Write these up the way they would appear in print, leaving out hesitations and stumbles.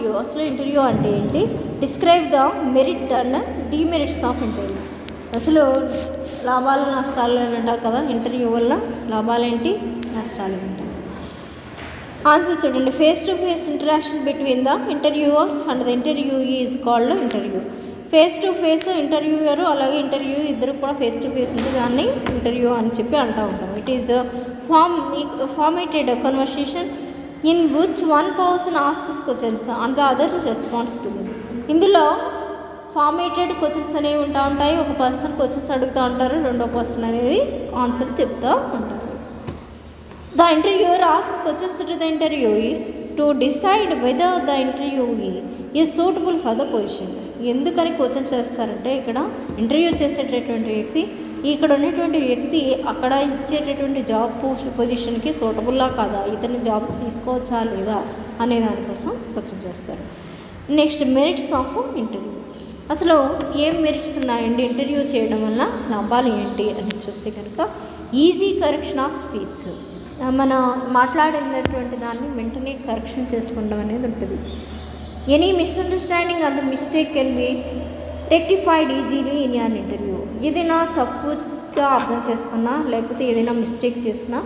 Interview. అసలు interview అంటే ఏంటి? Describe the merit and demerits of interview. అసలు లాభాలు నష్టాలు అని అంటారు కదా, ఇంటర్వ్యూ వల్ల లాభాలు ఏంటి, నష్టాలు ఏంటి? ఆన్సర్ చూడండి. Face to face interaction between the interviewer and the interview is called interview. Face to face interviewer అలాగే ఇంటర్వ్యూ ఇద్దరు కూడా ఫేస్ టు ఫేస్ ఉంటే దాన్ని ఇంటర్వ్యూ అని చెప్పి అంటూ ఉంటాం. It is formatted conversation in which one person asks questions and the other response to them. ఇందులో ఫార్మేటెడ్ క్వశ్చన్స్ అనేవి ఉంటాయి. ఒక పర్సన్ క్వశ్చన్స్ అడుగుతూ ఉంటారు, రెండో పర్సన్ అనేది ఆన్సర్ చెప్తూ ఉంటారు. The interviewer asks questions to the interviewee to decide whether the interviewee is suitable for the position. ఎందుకని క్వశ్చన్ చేస్తారంటే ఇక్కడ ఇంటర్వ్యూ చేసేటటువంటి వ్యక్తి, ఇక్కడ ఉన్నటువంటి వ్యక్తి అక్కడ ఇచ్చేటటువంటి జాబ్ పొజిషన్కి సూటబుల్లా కాదా, ఇతని జాబ్ తీసుకోవచ్చా లేదా అనే దానికోసం క్వశ్చన్ చేస్తారు. Next merits of interview. అసలు ఏం మెరిట్స్ ఉన్నాయండి ఇంటర్వ్యూ చేయడం వల్ల, లాభాలు ఏంటి అని చూస్తే కనుక ఈజీ కరెక్షన్ ఆఫ్ స్పీచ్. మనం మాట్లాడినటువంటి దాన్ని వెంటనే కరెక్షన్ చేసుకోవడం అనేది ఉంటుంది. Any misunderstanding and mistake can be rectified easily in an interview. ఏదైనా తప్పుగా అర్థం చేసుకున్నా లేకపోతే ఏదైనా మిస్టేక్ చేసినా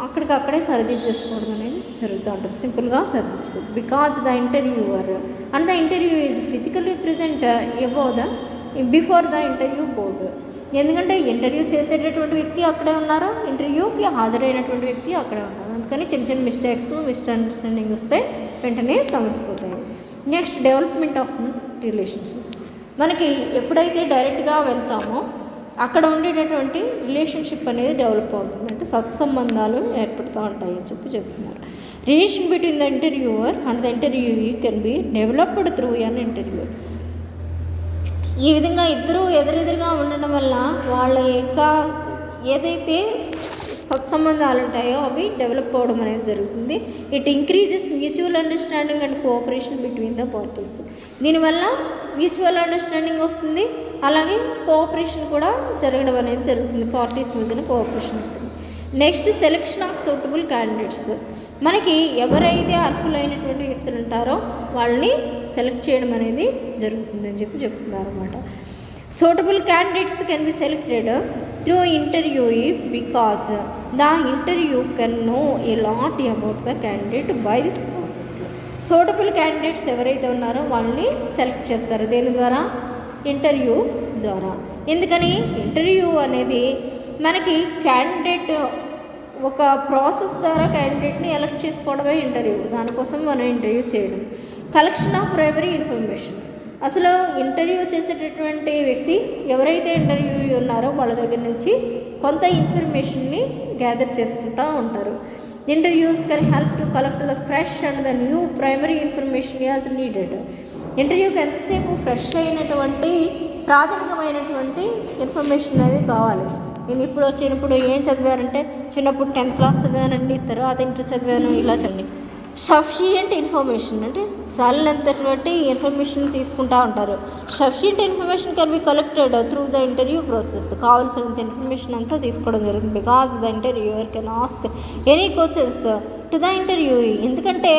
అక్కడికక్కడే సరిదిద్దేసుకోవడం అనేది జరుగుతూ ఉంటుంది. సింపుల్గా సరిదిద్దుకోవచ్చు. Because the interviewer and the interview is physically present above the before the interview board. ఎందుకంటే ఇంటర్వ్యూ చేసేటటువంటి వ్యక్తి అక్కడే ఉన్నారు, ఇంటర్వ్యూకి హాజరైనటువంటి వ్యక్తి అక్కడే ఉన్నారు. అందుకని చిన్న చిన్న మిస్టేక్స్ మిస్అండర్స్టాండింగ్ వస్తే వెంటనే సమసిపోతాయి. Next development of relations. మనకి ఎప్పుడైతే డైరెక్ట్గా వెళ్తామో అక్కడ ఉండేటటువంటి రిలేషన్షిప్ అనేది డెవలప్ అవుతుంది, అంటే సత్సంబంధాలు ఏర్పడుతూ ఉంటాయి అని చెప్తున్నారు. Relation between the interviewer and the interviewee can be developed through an interview. ఈ విధంగా ఇద్దరు ఎదురెదురుగా ఉండడం వల్ల వాళ్ళ యొక్క ఏదైతే సత్సంబంధాలు ఉంటాయో అవి డెవలప్ అవ్వడం అనేది జరుగుతుంది. It increases mutual understanding and cooperation between the parties. దీనివల్ల మ్యూచువల్ అండర్స్టాండింగ్ వస్తుంది, అలాగే కోఆపరేషన్ కూడా జరగడం అనేది జరుగుతుంది. పార్టీస్ మధ్యన కోఆపరేషన్ ఉంటుంది. Next selection of suitable candidates. మనకి ఎవరైతే అర్హులైనటువంటి వ్యక్తులు ఉంటారో వాళ్ళని సెలెక్ట్ చేయడం అనేది జరుగుతుందని చెప్తున్నారు అన్నమాట. Suitable candidates can be selected through interviewee because the interview can know a lot about the candidate by this process. Suitable candidates ఎవరైతే ఉన్నారో వాళ్ళని సెలెక్ట్ చేస్తారు. దేని ద్వారా? ఇంటర్వ్యూ ద్వారా. ఎందుకని? ఇంటర్వ్యూ అనేది మనకి క్యాండిడేట్ ఒక ప్రాసెస్ ద్వారా క్యాండిడేట్ని ఎలక్ట్ చేసుకోవడమే ఇంటర్వ్యూ. దానికోసం మనం ఇంటర్వ్యూ చేయడం. Collection of primary information. అసలు ఇంటర్వ్యూ చేసేటటువంటి వ్యక్తి ఎవరైతే ఇంటర్వ్యూ ఉన్నారో వాళ్ళ దగ్గర నుంచి కొంత ఇన్ఫర్మేషన్ని గ్యాదర్ చేసుకుంటూ ఉంటారు. Interviews can help to collect the fresh and the new primary information as needed. ఇంటర్వ్యూకి ఎంతసేపు ఫ్రెష్ అయినటువంటి ప్రాథమికమైనటువంటి ఇన్ఫర్మేషన్ అనేది కావాలి. నేను చిన్నప్పుడు ఏం చదివారంటే, చిన్నప్పుడు 10th క్లాస్ చదివానండి, తర్వాత ఇంటర్ చదివాను, ఇలా చదివి సఫిషియంట్ ఇన్ఫర్మేషన్ అంటే చాలినంతటువంటి ఇన్ఫర్మేషన్ తీసుకుంటూ ఉంటారు. Sufficient information can be collected through the interview process. కావాల్సినంత ఇన్ఫర్మేషన్ అంతా తీసుకోవడం జరుగుతుంది. Because the interviewer can ask any questions to the interviewee. ఎందుకంటే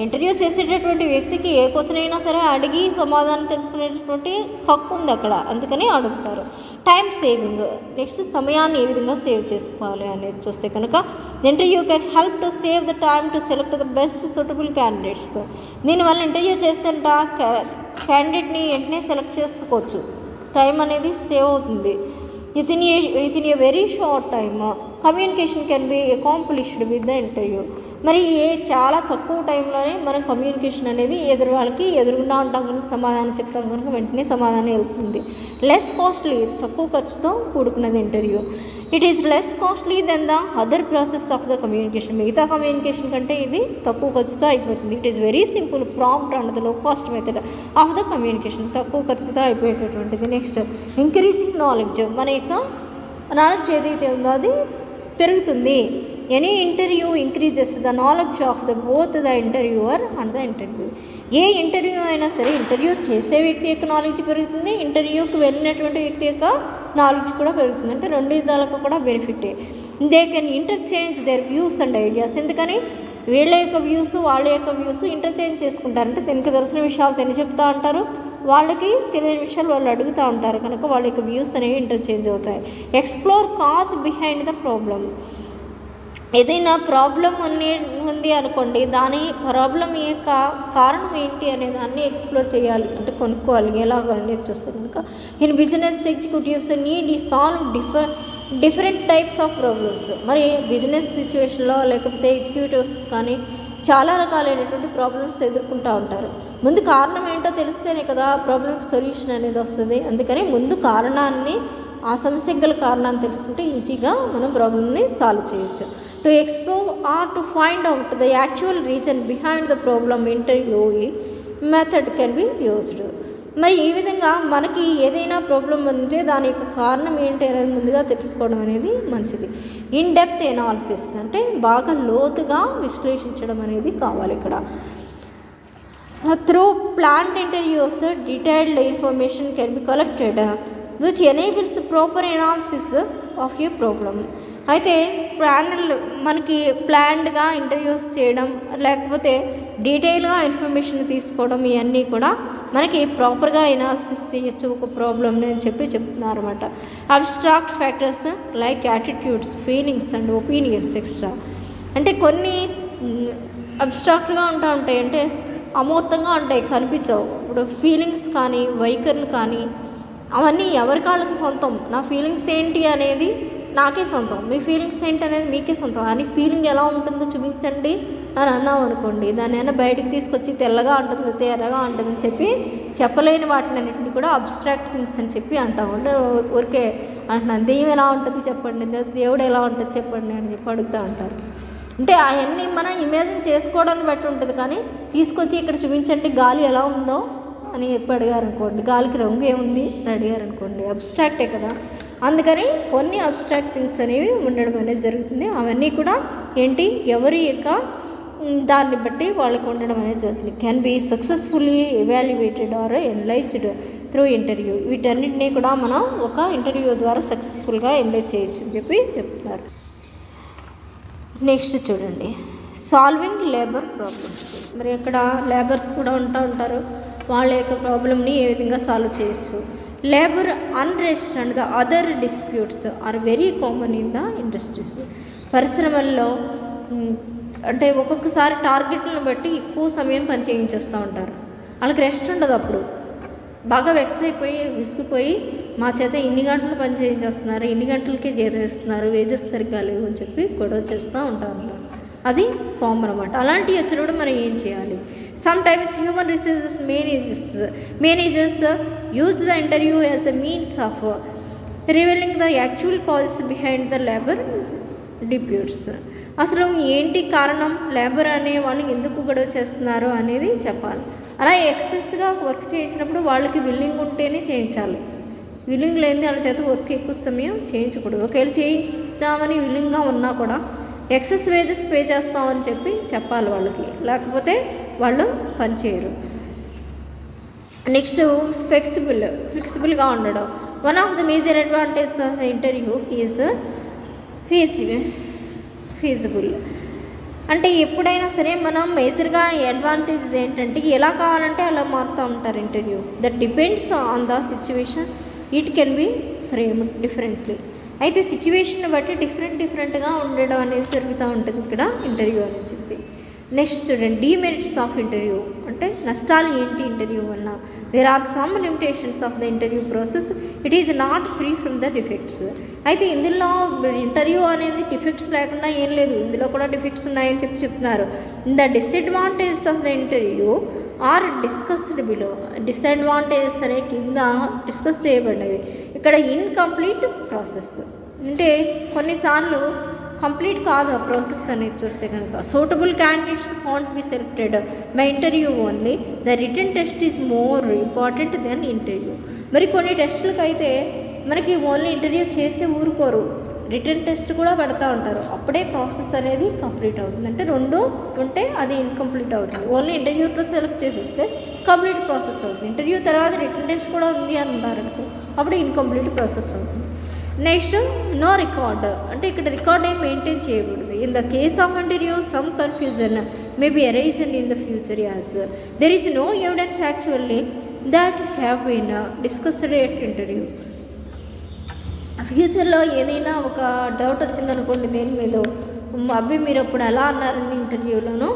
ఇంటర్వ్యూ చేసేటటువంటి వ్యక్తికి ఏ క్వశ్చన్ అయినా సరే అడిగి సమాధానం తెలుసుకునేటటువంటి హక్కు ఉంది అక్కడ, అందుకని అడుగుతారు. Time saving. నెక్స్ట్ సమయాన్ని ఏ విధంగా సేవ్ చేసుకోవాలి అనేది చూస్తే కనుక interview can help to save the time to select the best suitable candidates. దీనివల్ల ఇంటర్వ్యూ చేస్తే క్యాండిడేట్ని వెంటనే సెలెక్ట్ చేసుకోవచ్చు, టైం అనేది సేవ్ అవుతుంది. With in a very short time communication can be accomplished with the interview. మరి చాలా తక్కువ టైంలోనే మనం కమ్యూనికేషన్ అనేది ఎదురుగుండా ఉంటాం కనుక సమాధానం చెప్తాం కనుక వెంటనే సమాధానం వెళ్తుంది. లెస్ కాస్ట్లీ, తక్కువ ఖర్చుతో కూడుకున్నది interview. It is less costly than the other process of the communication. మిగతా కమ్యూనికేషన్ కంటే ఇది తక్కువ ఖర్చుతో అయిపోతుంది. It is very simple, prompt and the low cost method of the communication. తక్కువ ఖర్చుతో అయిపోయేటటువంటిది. Next increasing knowledge. మన యొక్క నాలెడ్జ్ ఏదైతే ఉందో అది పెరుగుతుంది. Any interview increases the knowledge of the both the interviewer and the interview. A interview అయినా సరే ఇంటర్వ్యూ చేసే వ్యక్తి యొక్క నాలెడ్జ్ పెరుగుతుంది, ఇంటర్వ్యూకి వెళ్ళినటువంటి వ్యక్తి యొక్క నాలెడ్జ్ కూడా పెరుగుతుంది. అంటే రెండు విధాలకు కూడా బెనిఫిటే. They can interchange their views and ideas. ఎందుకని వీళ్ళ యొక్క వ్యూస్ వాళ్ళ యొక్క వ్యూస్ ఇంటర్చేంజ్ చేసుకుంటారు. అంటే తనకి తెలిసిన విషయాలు తిని చెప్తూ ఉంటారు, వాళ్ళకి తెలియని విషయాలు వాళ్ళు అడుగుతూ ఉంటారు. కనుక వాళ్ళ యొక్క వ్యూస్ అనేవి ఇంటర్చేంజ్ అవుతాయి. Explore cause behind the problem. ఏదైనా ప్రాబ్లం ఉంది అనుకోండి, దాని ప్రాబ్లం యొక్క కారణం ఏంటి అనే దాన్ని ఎక్స్ప్లోర్ చేయాలి, అంటే కొనుక్కోవాలి ఎలాగ అనేది చూస్తే కనుక. In business executives need solve different types of problems. మరి బిజినెస్ సిచ్యువేషన్లో లేకపోతే ఎగ్జిక్యూటివ్స్ కానీ చాలా రకాలైనటువంటి ప్రాబ్లమ్స్ ఎదుర్కొంటూ ఉంటారు. ముందు కారణం ఏంటో తెలిస్తేనే కదా ప్రాబ్లంకి సొల్యూషన్ అనేది వస్తుంది. అందుకని ముందు కారణాన్ని, ఆ సమస్యకు గల కారణాన్ని తెలుసుకుంటే ఈజీగా మనం ప్రాబ్లమ్ని సాల్వ్ చేయొచ్చు. To explore or to find out the actual reason behind the problem interview method can be used. మరి ఈ విధంగా మనకి ఏదైనా ప్రాబ్లం ఉంటే దాని యొక్క కారణం ఏంటి అనేది ముందుగా తెలుసుకోవడం అనేది మంచిది. ఇన్ డెప్త్ ఎనాలిసిస్ అంటే బాగా లోతుగా విశ్లేషించడం అనేది కావాలి ఇక్కడ. Through plant interviews detailed information can be collected which enables proper analysis of you problem. అయితే మనకి ప్లాన్డ్గా ఇంటర్వ్యూస్ చేయడం లేకపోతే డీటెయిల్గా ఇన్ఫర్మేషన్ తీసుకోవడం ఇవన్నీ కూడా మనకి ప్రాపర్గా ఎనాలిసిస్ చేయొచ్చు ఒక ప్రాబ్లమ్ని అని చెప్తున్నారు అనమాట. Abstract factors like attitudes, feelings and opinions extra. అంటే కొన్ని అబ్స్ట్రాక్ట్గా ఉంటాయి, అంటే అమూర్తంగా ఉంటాయి, కనిపించవు. ఇప్పుడు ఫీలింగ్స్ కానీ వైఖరులు కానీ అవన్నీ ఎవరి కాళ్ళకి సొంతం. నా ఫీలింగ్స్ ఏంటి అనేది నాకే సొంతం, మీ ఫీలింగ్స్ ఏంటి అనేది మీకే సొంతం. అని ఫీలింగ్ ఎలా ఉంటుందో చూపించండి అని అన్నాం అనుకోండి, దాన్ని అయినా బయటకు తీసుకొచ్చి తెల్లగా ఉంటుంది లేకపోతే ఎర్రగా ఉంటుంది అని చెప్పి చెప్పలేని వాటినన్నింటినీ కూడా అబ్స్ట్రాక్ట్ థింగ్స్ అని చెప్పి అంటాం. అంటే ఊరికే అంటున్నాను, దెయ్యం ఎలా ఉంటుంది చెప్పండి, దేవుడు ఎలా ఉంటుంది చెప్పండి అని చెప్పి అడుగుతూ ఉంటారు. అంటే అవన్నీ మనం ఇమాజిన్ చేసుకోవడాన్ని బట్టి ఉంటుంది, కానీ తీసుకొచ్చి ఇక్కడ చూపించండి గాలి ఎలా ఉందో అని చెప్పి అడిగారు అనుకోండి, గాలికి రంగు ఏముంది అని అడిగారు అనుకోండి, అబ్స్ట్రాక్టే కదా. అందుకని కొన్ని అబ్స్ట్రాక్ట్ థింగ్స్ అనేవి ఉండడం అనేది జరుగుతుంది. అవన్నీ కూడా ఏంటి, ఎవరి యొక్క దాన్ని బట్టి వాళ్ళకు ఉండడం అనేది జరుగుతుంది. Can be successfully evaluated or analysed through interview. వీటన్నిటినీ కూడా మనం ఒక ఇంటర్వ్యూ ద్వారా సక్సెస్ఫుల్గా ఎనలైజ్ చేయొచ్చు అని చెప్పి చెప్తున్నారు. నెక్స్ట్ చూడండి, సాల్వింగ్ లేబర్ ప్రాబ్లమ్స్. మరి ఇక్కడ లేబర్స్ కూడా ఉంటారు, వాళ్ళ యొక్క ప్రాబ్లమ్ని ఏ విధంగా సాల్వ్ చేయొచ్చు. Labour unrest and the other disputes are very common in the industries. పరిశ్రమల్లో అంటే ఒక్కొక్కసారి టార్గెట్లను బట్టి ఎక్కువ సమయం పని చేయించేస్తూ ఉంటారు, వాళ్ళకి రెస్ట్ ఉండదు. అప్పుడు బాగా వెక్స్ అయిపోయి విసిగిపోయి మా చేత ఇన్ని గంటలు పని చేయించేస్తున్నారు, ఇన్ని గంటలకే జీతం ఇస్తున్నారు, వేజెస్ సరిగ్గా లేవు అని చెప్పి గొడవ చేస్తూ ఉంటారు. అది కామన్ అన్నమాట. అలాంటివి వచ్చినప్పుడు మనం ఏం చేయాలి? Sometimes human resources managers use the interview as the means of revealing the actual causes behind the labour disputes. అసలు ఏంటి కారణం, లేబర్ అనే వాళ్ళు ఎందుకు గొడవ చేస్తున్నారు అనేది చెప్పాలి. అలా ఎక్సెస్గా వర్క్ చేయించినప్పుడు వాళ్ళకి విల్లింగ్ ఉంటేనే చేయించాలి, విల్లింగ్ లేనిది వాళ్ళ చేత వర్క్ ఎక్కువ సమయం చేయించకూడదు. ఒకవేళ చేయిద్దామని విల్లింగ్గా ఉన్నా కూడా ఎక్సెస్ వేజెస్ పే చేస్తామని చెప్పి చెప్పాలి వాళ్ళకి, లేకపోతే వాళ్ళు పనిచేయరు. నెక్స్ట్ ఫ్లెక్సిబుల్గా ఉండడం. One of the major advantage of the interview is feasible. అంటే ఎప్పుడైనా సరే మనం మేజర్గా అడ్వాంటేజ్ ఏంటంటే ఎలా కావాలంటే అలా మారుతూ ఉంటారు interview. That depends on the situation, it can be framed differently. అయితే సిచ్యువేషన్ బట్టి డిఫరెంట్గా ఉండడం అనేది జరుగుతూ ఉంటుంది ఇక్కడ ఇంటర్వ్యూ అని చెప్పి. నెక్స్ట్ చూడండి, డీమెరిట్స్ ఆఫ్ ఇంటర్వ్యూ. అంటే నష్టాలు ఏంటి ఇంటర్వ్యూ వల్ల? There are some limitations of the interview process, it is not free from the defects. అయితే ఇందులో ఇంటర్వ్యూ అనేది డిఫెక్ట్స్ లేకుండా ఏం లేదు, ఇందులో కూడా డిఫెక్ట్స్ ఉన్నాయని చెప్పి చెప్తున్నారు. The disadvantages of the interview or discussed below. Disadvantages అనే కింద డిస్కస్ చేయబడినవి. ఇక్కడ ఇన్కంప్లీట్ ప్రాసెస్ అంటే కొన్నిసార్లు కంప్లీట్ కాదు ఆ ప్రాసెస్ అనేది చూస్తే కనుక. Suitable candidates can't be selected by interview only, the written test is more important than interview. మరి కొన్ని టెస్టులకు అయితే మనకి ఓన్లీ ఇంటర్వ్యూ చేసే ఊరుకోరు, రిటన్ టెస్ట్ కూడా పెడతా ఉంటారు. అప్పుడే ప్రాసెస్ అనేది కంప్లీట్ అవుతుంది. అంటే రెండు ఉంటే అది ఇన్కంప్లీట్ అవుతుంది. ఓన్లీ ఇంటర్వ్యూతో సెలెక్ట్ చేసేస్తే కంప్లీట్ ప్రాసెస్ అవుతుంది. ఇంటర్వ్యూ తర్వాత రిటన్ టెస్ట్ కూడా ఉంది అన్నారనుకో, అప్పుడు ఇన్కంప్లీట్ ప్రాసెస్ అవుతుంది. Next no record. అంటే ఇక్కడ రికార్డ్ ఏం మెయింటైన్ చేయకూడదు. In the case of interview, some confusion may be arisen in the future as there is no evidence actually that have been discussed at interview. ఫ్యూచర్లో ఏదైనా ఒక doubt వచ్చిందనుకోండి దేని మీద, అబ్బాయి మీరు అప్పుడు ఎలా అన్నారండి ఇంటర్వ్యూలోనూ,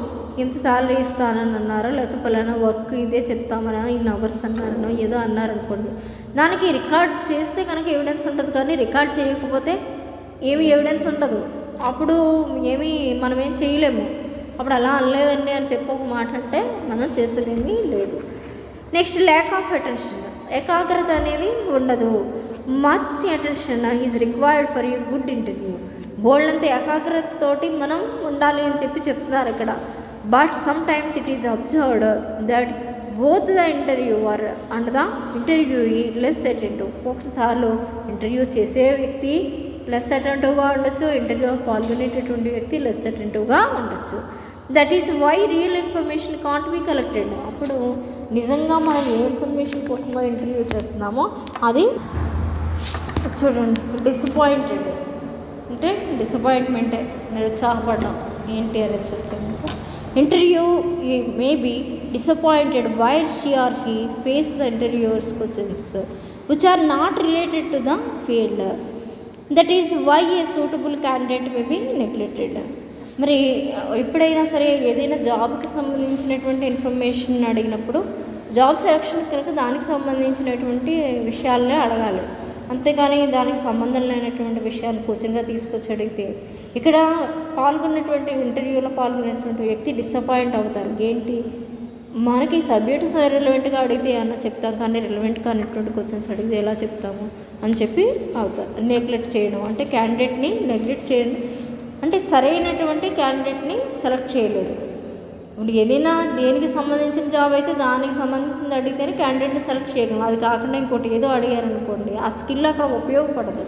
ఇంత సాలరీ ఇస్తానని అన్నారో, లేకపోతే పలానా వర్క్ ఇదే చెప్తామని ఇన్ని అవర్స్ అన్నారనో ఏదో అన్నారనుకోండి, దానికి రికార్డ్ చేస్తే కనుక ఎవిడెన్స్ ఉంటుంది. కానీ రికార్డ్ చేయకపోతే ఏమి ఎవిడెన్స్ ఉండదు. అప్పుడు ఏమీ మనం ఏం చేయలేము. అప్పుడు అలా అనలేదండి అని చెప్పి ఒక మాట అంటే మనం చేసేదేమీ లేదు. నెక్స్ట్ ల్యాక్ ఆఫ్ అటెన్షన్, ఏకాగ్రత అనేది ఉండదు. Much attention is required for you good interview. బోల్డంత ఏకాగ్రతతోటి మనం ఉండాలి అని చెప్పి చెప్తున్నారు ఇక్కడ. But sometimes it is observed that both the interviewer and the interviewee less attentive. ఒకసార్లు ఇంటర్వ్యూ చేసే వ్యక్తి లెస్ అటెంటివ్గా ఉండొచ్చు, ఇంటర్వ్యూ పాల్గొనేటటువంటి వ్యక్తి లెస్ అటెంటివ్గా ఉండొచ్చు. That is why real information can't be collected. అప్పుడు నిజంగా మనం ఏ ఇన్ఫర్మేషన్ కోసమో ఇంటర్వ్యూ చేస్తున్నామో అది చూడండి, డిసప్పాయింటెడ్ అంటే డిసప్పాయింట్మెంటే, నిరుత్సాహపడడం ఏంటి అని చూస్తే కనుక interview may be disappointed while she or he face the interviewers questions which are not related to the field. That is why a suitable candidate may be neglected. మరి ఎప్పుడైనా సరే ఏదైనా జాబ్కి సంబంధించినటువంటి ఇన్ఫర్మేషన్ అడిగినప్పుడు జాబ్ సెలక్షన్ కనుక దానికి సంబంధించినటువంటి విషయాలనే అడగాలి. అంతేకాని దానికి సంబంధం లేనటువంటి విషయాన్ని కోచింగ్గా తీసుకొచ్చి అడిగితే ఇక్కడ పాల్గొన్నటువంటి ఇంటర్వ్యూలో పాల్గొనేటువంటి వ్యక్తి డిసప్పాయింట్ అవుతారు. ఏంటి, మనకి సబ్జెక్ట్స్ రిలవెంట్గా అడిగితే ఏమన్నా చెప్తాం, కానీ రిలవెంట్ కానిటువంటి క్వశ్చన్స్ అడిగితే ఎలా చెప్తాము అని చెప్పి అవుతారు. నెగ్లెక్ట్ చేయడం అంటే క్యాండిడేట్ని నెగ్లెక్ట్ చేయడం అంటే సరైనటువంటి క్యాండిడేట్ని సెలెక్ట్ చేయలేదు. ఇప్పుడు ఏదైనా దేనికి సంబంధించిన జాబ్ అయితే దానికి సంబంధించింది అడిగితేనే క్యాండిడేట్ని సెలెక్ట్ చేయగలం. అది కాకుండా ఇంకోటి ఏదో అడిగారనుకోండి, ఆ స్కిల్ అక్కడ ఉపయోగపడదు.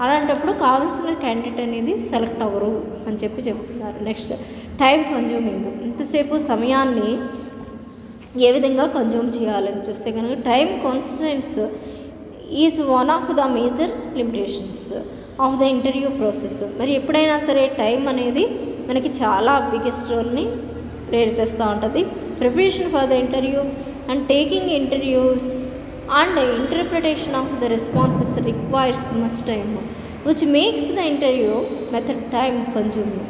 అలాంటప్పుడు కావాల్సిన క్యాండిడేట్ అనేది సెలెక్ట్ అవ్వరు అని చెప్పి చెప్తున్నారు. నెక్స్ట్ టైం కన్జ్యూమింగ్, ఇంతసేపు సమయాన్ని ఏ విధంగా కన్జ్యూమ్ చేయాలని చూస్తే కనుక time constants is one of the major limitations of the interview process. మరి ఎప్పుడైనా సరే టైం అనేది మనకి చాలా బిగ్గెస్ట్ రోల్ని ప్లే చేస్తూ ఉంటుంది. Preparation for the interview and taking interviews and interpretation of the responses requires much time which makes the interview method time consuming.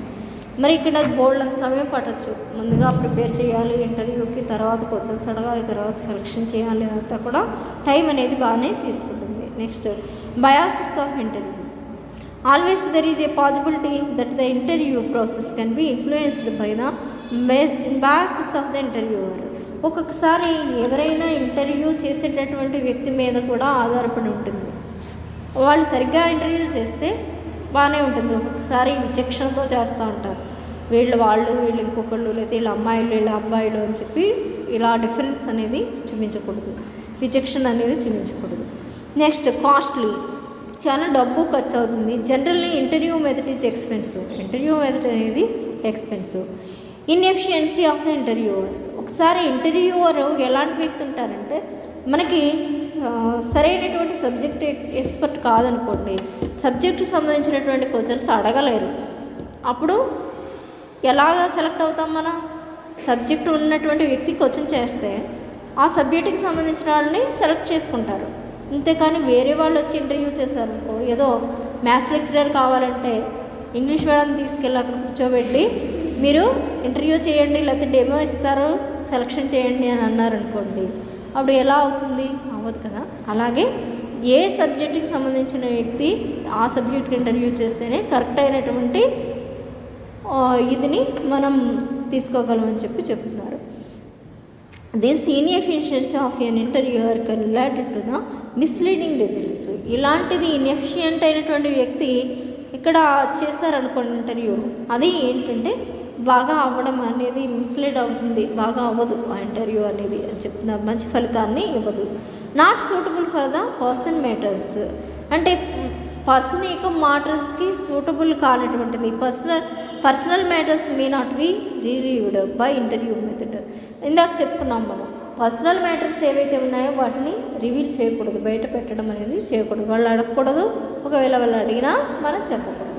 మరి ఇక్కడ బోల్డ్ అంత సమయం పట్టచ్చు. ముందుగా ప్రిపేర్ చేయాలి ఇంటర్వ్యూకి, తర్వాత క్వశ్చన్స్ అడగాలి, తర్వాత సెలక్షన్ చేయాలి, అంతా కూడా టైం అనేది బాగానే తీసుకుంటుంది. Next biases of interview. Always there is a possibility that the interview process can be influenced by the biases of the interviewer. ఒక్కొక్కసారి ఎవరైనా ఇంటర్వ్యూ చేసేటటువంటి వ్యక్తి మీద కూడా ఆధారపడి ఉంటుంది. వాళ్ళు సరిగ్గా ఇంటర్వ్యూ చేస్తే బాగానే ఉంటుంది, ఒక్కొక్కసారి విచక్షణతో చేస్తూ ఉంటారు. వాళ్ళు ఇంకొకళ్ళు, లేదా వీళ్ళ అమ్మాయిలు వీళ్ళ అబ్బాయిలు అని చెప్పి ఇలా డిఫరెన్స్ అనేది చూపించకూడదు, విచక్షణ అనేది చూపించకూడదు. నెక్స్ట్ కాస్ట్లీ, చాలా డబ్బు ఖర్చు అవుతుంది. Generally interview method is expensive. Interview method అనేది expensive. Inefficiency of the interviewer. ఒకసారి ఇంటర్వ్యూవర్ ఎలాంటి వ్యక్తి ఉంటారంటే మనకి సరైనటువంటి సబ్జెక్ట్ ఎక్స్పర్ట్ కాదనుకోండి, సబ్జెక్ట్కి సంబంధించినటువంటి క్వశ్చన్స్ అడగలేరు. అప్పుడు ఎలాగా సెలెక్ట్ అవుతాం మనం? సబ్జెక్ట్ ఉన్నటువంటి వ్యక్తి క్వశ్చన్ చేస్తే ఆ సబ్జెక్టుకి సంబంధించిన వాళ్ళని సెలెక్ట్ చేసుకుంటారు. అంతేకాని వేరే వాళ్ళు వచ్చి ఇంటర్వ్యూ చేశారనుకో, ఏదో మ్యాథ్స్ లెక్చరర్ కావాలంటే ఇంగ్లీష్ మీడియం తీసుకెళ్ళి అక్కడ కూర్చోబెట్టి మీరు ఇంటర్వ్యూ చేయండి, లేకపోతే డెమో ఇస్తారు, సెలక్షన్ చేయండి అని అన్నారనుకోండి, అప్పుడు ఎలా అవుతుంది? అవ్వదు కదా. అలాగే ఏ సబ్జెక్టుకి సంబంధించిన వ్యక్తి ఆ సబ్జెక్ట్కి ఇంటర్వ్యూ చేస్తేనే కరెక్ట్ అయినటువంటి ఇదిని మనం తీసుకోగలమని చెప్పి చెప్తున్నారు. This inefficiency of an interviewer can lead to the misleading results. ఇలాంటిది ఇన్ఎఫిషియంట్ అయినటువంటి వ్యక్తి ఇక్కడ చేశారనుకోండి ఇంటర్వ్యూ, అది ఏంటంటే బాగా అవ్వడం అనేది మిస్లీడ్ అవుతుంది, బాగా అవ్వదు ఆ ఇంటర్వ్యూ అనేది అని చెప్తున్నారు, మంచి ఫలితాన్ని ఇవ్వదు. Not suitable for the person matters, అంటే పర్సన్ యొక్క మ్యాటర్స్కి సూటబుల్ కానటువంటిది. Personal matters may not be relieved by interview method. ఇందాక చెప్పుకున్నాం మనం, పర్సనల్ మ్యాటర్స్ ఏవైతే ఉన్నాయో వాటిని రివీల్ చేయకూడదు, బయట పెట్టడం అనేది చేయకూడదు, వాళ్ళు అడగకూడదు, ఒకవేళ వాళ్ళు అడిగినా మనం చెప్పకూడదు.